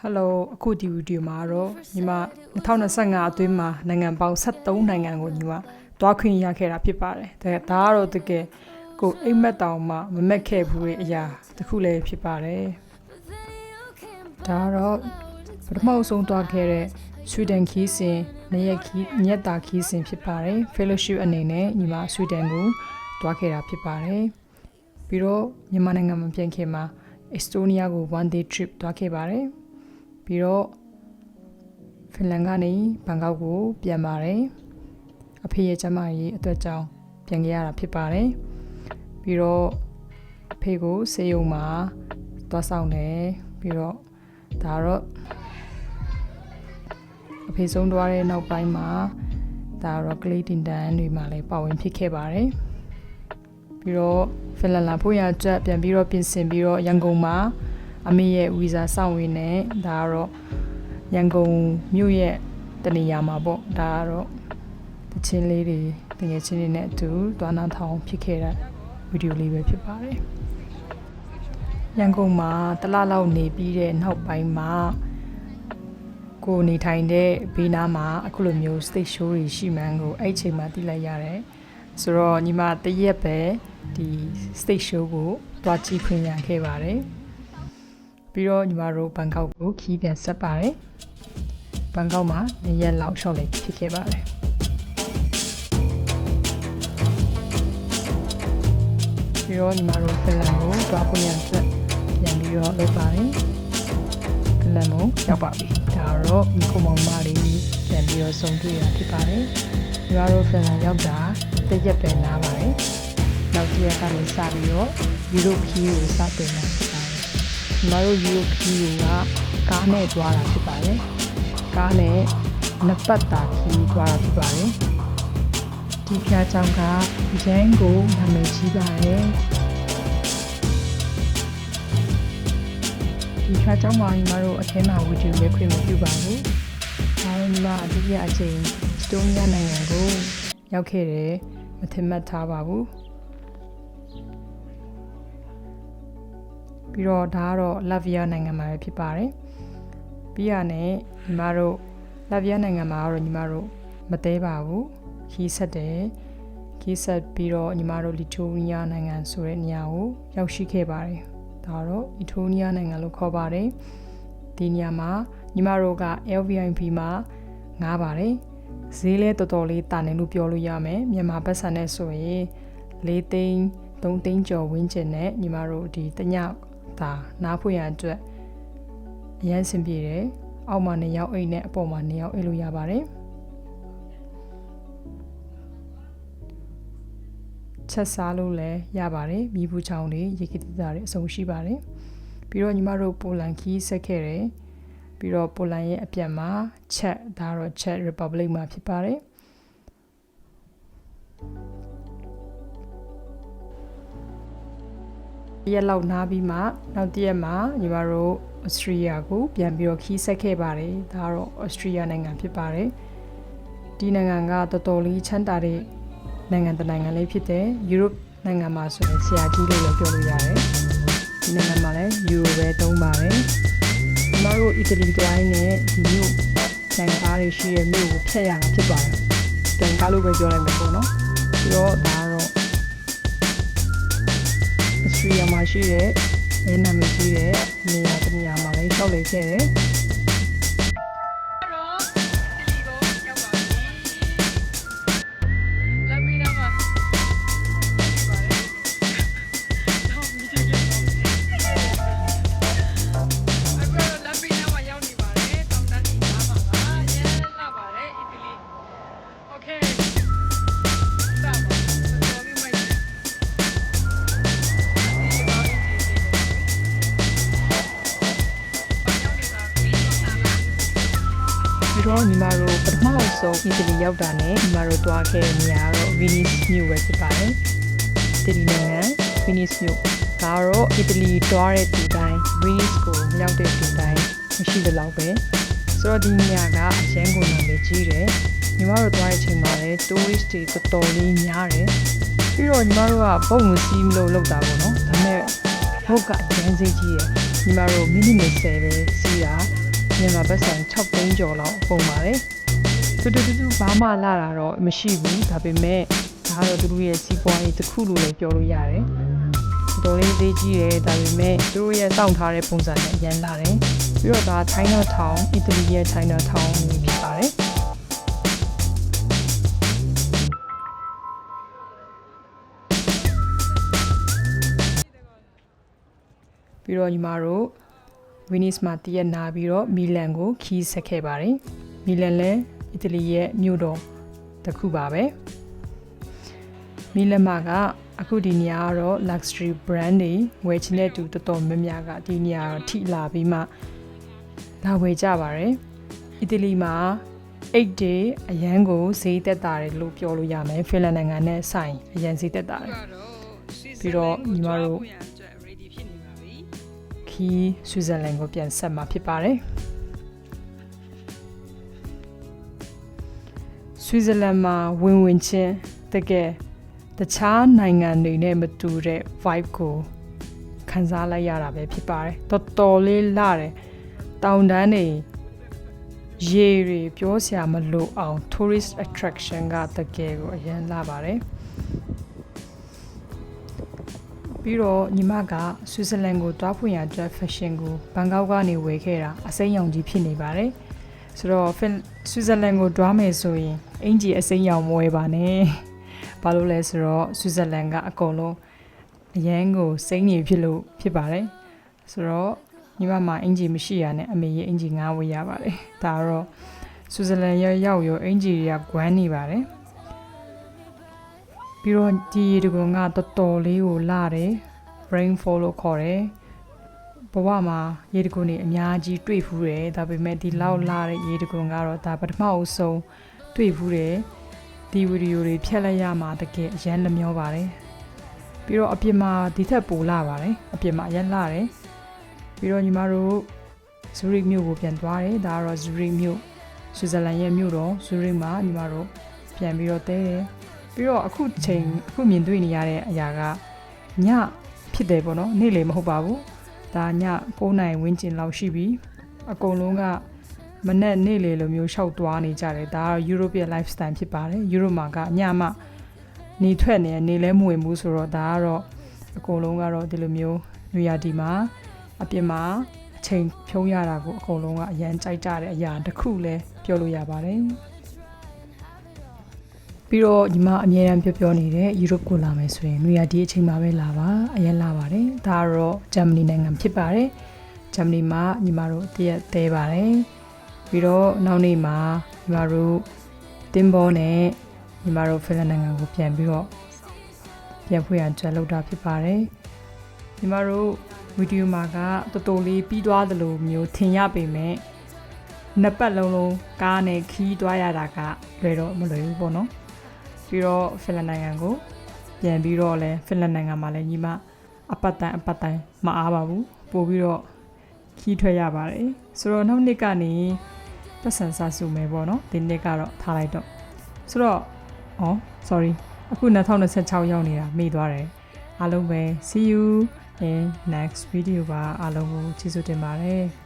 Hello အခုဒီဗီဒီယိုမှာတော့ညီမ2025အတွင်းမှာနိုင်ငံပေါင်း73နိုင်ငံကိုညီမတွားခွင့်ရခဲ့တာဖြစ်ပါတယ်ဒါကတော့တကယ်ကိုအိမ်မက်တောင်မှမမက်ခဲ့ဘူးရဲ့အရာတစ်ခုလည်းဖြစ်ပါတယ်ဒါတော့ပထမဆုံးတွားခဲ့တဲ့ဆွီဒင်ခီးစဉ်ညက်တာခီးစဉ်ဖြစ်ပါတယ် fellowship အနေနဲ့ညီမဆွီဒင်ကိုတွားခဲ့တာဖြစ်ပါတယ်ပြီးတော့မြန်မာနိုင်ငံမှာပြန်ခဲ့မှာအက်စတိုးနီးယားကို one day trip တွားခဲ့ပါတယ်ပြီးတော့ဖင်လန်ကနေဘန်ကောက်ကိုပြန်ပါတယ်အဖေရဲ့ကျမကြီးအတွက်ကြောင့်ပြန်ခဲ့ရတာဖြစ်ပါတယ်ပြီးတော့အဖေကိုဆေးရုံမှာသွားဆောင်တယ်ပြီးတော့ဒါတော့အဖေဆုံးသွားတဲ့နောက်ပိုင်းမှာဒါတော့ကလေးတင်တန်းတွေမှာလည်းပါဝင်ဖြစ်ခဲ့ပါတယ်ပြီးတော့ဖင်လန်လာဖို့ရအတွက်ပြန်ပြီးတော့ပြင်ဆင်ပြီးတော့ရန်ကုန်မှာအမေရဲ့ဗီဇာစောင့်ဝင်နေဒါကတော့ရန်ကုန်မြို့ရဲ့တနေရာမှာပေါ့ဒါကတော့တချင်းလေးတွေတကယ်ချင်းတွေနဲ့အတူတွားနာထောင်ဖြစ်ခဲ့တဲ့ဗီဒီယိုလေးပဲဖြစ်ပါတယ်ရန်ကုန်မှာတလလောက်နေပြီးတဲ့နောက်ပိုင်းမှာကိုနေထိုင်တဲ့ဘေးနားမှာအခုလိုမျိုး stage show တွေရှိမှန်းကိုအဲ့ချိန်မှာသိလိုက်ရတယ်ဆိုတော့ညီမတရက်ပဲဒီ stage show ကိုတွားကြည့်ခွင့်ရခဲ့ပါတယ်ပြီးတော့ညီမတို့ဘန်ကောက်ကိုခီးပြန်ဆက်ပါတယ်ဘန်ကောက်မှာ2ရက်လောက်ရှော့လေးဖြစ်ခဲ့ပါတယ်ပြီးတော့ညီမတို့ဖင်လန်ကိုတွားဖို့ရဆက်ပြန်ပြီးတော့လုပ်ပါတယ်ဖင်လန်ကိုရောက်ပါပြီဒါတော့ဒီကုမောင်မလေးပြန်ပြီးတော့ဆုံတွေ့ရဖြစ်ပါတယ်ညီမတို့ဖင်လန်ရောက်တာတစ်ရက်ပဲနားပါတယ်နောက်တစ်ရက်ကနေစပြီးတော့ယူရိုခီးကိုစတင်လာဖြစ်ပါတယ်ညီမတို့ယူရိုခီးကကားနဲ့သွားတာဖြစ်ပါတယ်ကားနဲ့နှစ်ပတ်တာခီးသွားတာဖြစ်ပါတယ်ဒီဖျားချောင်းကရန်ကိုနာမည်ကြီးပါတယ်ဒီဖျားချောင်းမှာညီမတို့အထင်းမှာဝီဒီယိုလေးခွင့်မပြုပါဘူးဒါတော့ညီမအတူရအချိန်စတိုးနီးယားနိုင်ငံကိုရောက်ခဲ့တယ်မထင်မှတ်ထားပါဘူးပြီးတော့ဒါကတော့လတ်ဗီးယားနိုင်ငံမှာပဲဖြစ်ပါတယ်ပြီးရနဲ့ညီမတို့လတ်ဗီးယားနိုင်ငံမှာတော့ညီမတို့မသေးပါဘူးခီးဆက်တယ်ခီးဆက်ပြီးတော့ညီမတို့လီထိုးနီးယားနိုင်ငံဆိုတဲ့နေရာကိုရောက်ရှိခဲ့ပါတယ်ဒါတော့လီထိုးနီးယားနိုင်ငံလို့ခေါ်ပါတယ်ဒီနေရာမှာညီမတို့က LVIP မှာငားပါတယ်ဈေးလဲတော်တော်လေးတာနေလို့ပြောလို့ရမယ်မြန်မာပတ်စံနဲ့ဆိုရင်4သိန်း3သိန်းကျော်ဝန်းကျင်နဲ့ညီမတို့ဒီတညဒါနားဖွင့်ရအတွက်အရန်ဆင်ပြေတယ်အောက်မှာ2ယောက်အိတ်နဲ့အပေါ်မှာ2ယောက်အိတ်လို့ရပါတယ်ချက်စားလို့လည်းရပါတယ်မိဘူးချောင်းတွေရေခစ်တာတွေအစုံရှိပါတယ်ပြီးတော့ညီမတို့ပိုလန်ခီးဆက်ခဲ့တယ်ပြီးတော့ပိုလန်ရဲ့အပြန်မှာချက်ဒါတော့ချက် Republic မှာဖြစ်ပါတယ်ရက်လောက်နားပြီးမှနောက်တစ်ရက်မှာညီမတို့ဩစတြေးလျကိုပြန်ပြီးတော့ခီးဆက်ခဲ့ပါတယ်ဒါတော့ဩစတြေးလျနိုင်ငံဖြစ်ပါတယ်ဒီနိုင်ငံကတော်တော်လေးချမ်းသာတဲ့နိုင်ငံတစ်နိုင်ငံလေးဖြစ်တယ်ယူရိုနိုင်ငံမှာဆိုရင်ဆရာကြီးလို့လည်းပြောလို့ရတယ်ဒီနိုင်ငံမှာလည်းယူရိုပဲသုံးပါတယ်ညီမတို့အီတလီတိုင်းနဲ့ဒီမြို့နိုင်ငံသားတွေရှိတဲ့မြို့ကိုဖျက်ရတာဖြစ်ပါတယ်ပြန်ကားလို့ပဲပြောလိုက်မယ်ပေါ့နော်ပြီးတော့ဒါကတော့စတြေးလျမှာရှိတဲ့အဲနာမည်ကြီးတဲ့နေရာတစ်နေရာမှာလည်းရှောက်လေခဲ့တယ်ပြီးတော့ညီမတို့ပထမဆုံးအီတလီရောက်တာနဲ့ညီမတို့တွားခဲ့တဲ့နေရာကတော့ Venice မြို့ပဲဖြစ်ပါတယ်။အီတလီနိုင်ငံ Venice မြို့ဒါတော့အီတလီတွားတဲ့ဒီတိုင်း Venice ကိုရောက်တဲ့ဒီတိုင်းမရှိသလောက်ပဲ။ဆိုတော့ဒီနေရာကအရန်ကိုနာမည်ကြီးတယ်။ညီမတို့တွားတဲ့အချိန်မှာလည်း tourist တွေတော်တော်လေးများတယ်။ပြီးတော့ညီမတို့ကဘုတ်မစီးမလို့လောက်တာပေါ့နော်။ဒါပေမဲ့ဘုတ်ကအရန်စိတ်ကြီးတယ်။ညီမတို့မိနစ်20ပဲစီးတာ မြန်မာဘက်ဆိုင်6သိန်းကျော်လောက်ပုံပါတယ်တူဘာမှလာတာတော့မရှိဘူးဒါပေမဲ့ဒါကတော့သူတို့ရဲ့စီးပွားရေးတစ်ခုလို့လည်းပြောလို့ရတယ်တော်လေးသေးကြီးတယ်ဒါပေမဲ့သူတို့ရဲ့စောင့်ထားတဲ့ပုံစံနဲ့အရင်လာတယ်ပြီးတော့ဒါ China Town အီတလီရဲ့ China Town မျိုးဖြစ်ပါတယ်ပြီးတော့ညီမတို့ဝီနီစ်မှာတရက်နာပြီးတော့မီလန်ကိုခီးဆက်ခဲ့ပါတယ်မီလန်လည်းအီတလီရဲ့မြို့တော်တစ်ခုပါပဲမီလန်မှာကအခုဒီနေရာကတော့ luxury brand တွေဝယ်ချင်တဲ့သူတော်တော်များများကဒီနေရာထိလာပြီးမှလာဝယ်ကြပါတယ်အီတလီမှာ8 day အရန်ကိုဈေးသက်တာတယ်လို့ပြောလို့ရမယ်ဖင်လန်နိုင်ငံနဲ့ဆိုင်အရန်ဈေးသက်တာတယ်ပြီးတော့ညီမတို့ခီးဆွစ်ဇာလန်ကိုပြန်ဆက်မှာဖြစ်ပါတယ်ဆွစ်ဇာလန်မှာဝင်ချင်းတကယ်တခြားနိုင်ငံတွေနဲ့မတူတဲ့ vibe ကိုခံစားလိုက်ရတာပဲဖြစ်ပါတယ်တော်တော်လေးလာတယ်တောင်တန်းတွေရေတွေပြောစရာမလိုအောင် tourist attraction ကတကယ်ကိုအရင်လာပါတယ်ပြီးတော့ညီမကဆွစ်ဇာလန်ကိုတွားဖွင့်ရအတွက် fashion ကိုဘန်ကောက်ကနေဝယ်ခဲ့တာအစိမ်းရောင်ကြီးဖြစ်နေပါတယ်ဆိုတော့ဆွစ်ဇာလန်ကိုတွားမယ်ဆိုရင်အင်ဂျီအစိမ်းရောင်မဝယ်ပါနဲ့ဘာလို့လဲဆိုတော့ဆွစ်ဇာလန်ကအကုန်လုံးအရန်ကိုစိမ်းနေဖြစ်ပါတယ်ဆိုတော့ညီမမှာအင်ဂျီမရှိရနဲ့အမေရဲ့အင်ဂျီ9ဝယ်ရပါတယ်ဒါတော့ဆွစ်ဇာလန်ရောက်ရောအင်ဂျီတွေကဂွမ်းနေပါတယ်ပြီးတော့ဒီရေတကုံကတော်တော်လေးကိုလာတယ် rainfall လို့ခေါ်တယ်ဘဝမှာရေတကုံတွေအများကြီးတွေ့ဖူးတယ်ဒါပေမဲ့ဒီလောက်လာတဲ့ရေတကုံကတော့ဒါပထမအဆုံးတွေ့ဖူးတယ်ဒီဗီဒီယိုတွေဖြတ်လိုက်ရမှာတကယ်အရန်လမျောပါတယ်ပြီးတော့အပြင်မှာဒီထက်ပိုလာပါတယ်အပြင်မှာအရန်လာတယ်ပြီးတော့ညီမတို့ဇူရစ်မြို့ကိုပြန်သွားတယ်ဒါကတော့ဇူရစ်မြို့ဆွစ်ဇာလန်ရဲ့မြို့တော်ဇူရစ်မှာညီမတို့ပြန်ပြီးတော့တဲတယ်ပြီးတော့အခုမြင်တွေ့နေရတဲ့အရာကညဖြစ်တယ်ပေါ့နော်နေ့လေမဟုတ်ပါဘူးဒါည9နာရီဝန်းကျင်လောက်ရှိပြီအကုန်လုံးကမနေ့နေ့လေလိုမျိုးရှောက်သွားနေကြတယ်ဒါကတော့ European lifestyle ဖြစ်ပါတယ် Europe မှာကညမှနေထွက်နေလဲမဝင်ဘူးဆိုတော့ဒါကတော့အကုန်လုံးကတော့ဒီလိုမျိုးနွေရာသီမှာအပြင်မှာအချိန်ဖြုံးရတာကိုအကုန်လုံးကအရန်ကြိုက်ကြတဲ့အရာတစ်ခုလဲပြောလို့ရပါတယ်ပြီးတော့ညီမအမြဲတမ်းပြောနေတဲ့ Europe ကိုလာမယ်ဆိုရင်နွေရာသီအချိန်မှာပဲလာပါအရင်လာပါတယ်ဒါကတော့ဂျာမနီနိုင်ငံဖြစ်ပါတယ်ဂျာမနီမှာညီမတို့တရက်သေးပါတယ်ပြီးတော့နောက်နေ့မှာညီမတို့တင်ဘောနဲ့ညီမတို့ဖင်လန်နိုင်ငံကိုပြန်ပြီးတော့ပြန်ဖွင့်ရကြလောက်တာဖြစ်ပါတယ်ညီမတို့ဗီဒီယိုမှာကတော်တော်လေးပြီးသွားသလိုမျိုးထင်ရပေမဲ့နှစ်ပတ်လုံးကားနဲ့ခီးသွားရတာကလွယ်တော့မလွယ်ဘူးပေါ့နော်ပြီးတော့ဖင်လန်နိုင်ငံကိုပြန်ပြီးတော့လဲဖင်လန်နိုင်ငံမှာလည်းညီမအပတ်တိုင်းမအားပါဘူးပို့ပြီးတော့ခီးထွက်ရပါတယ်ဆိုတော့နောက်နှစ်ကနေပတ်စံစားစုမယ်ပေါ့နော်ဒီနှစ်ကတော့ထားလိုက်တော့ဆိုတော့sorry အခု2026ရောက်နေတာမေ့သွားတယ်အားလုံးပဲ see you in next video ပါအားလုံးကိုကျေးဇူးတင်ပါတယ်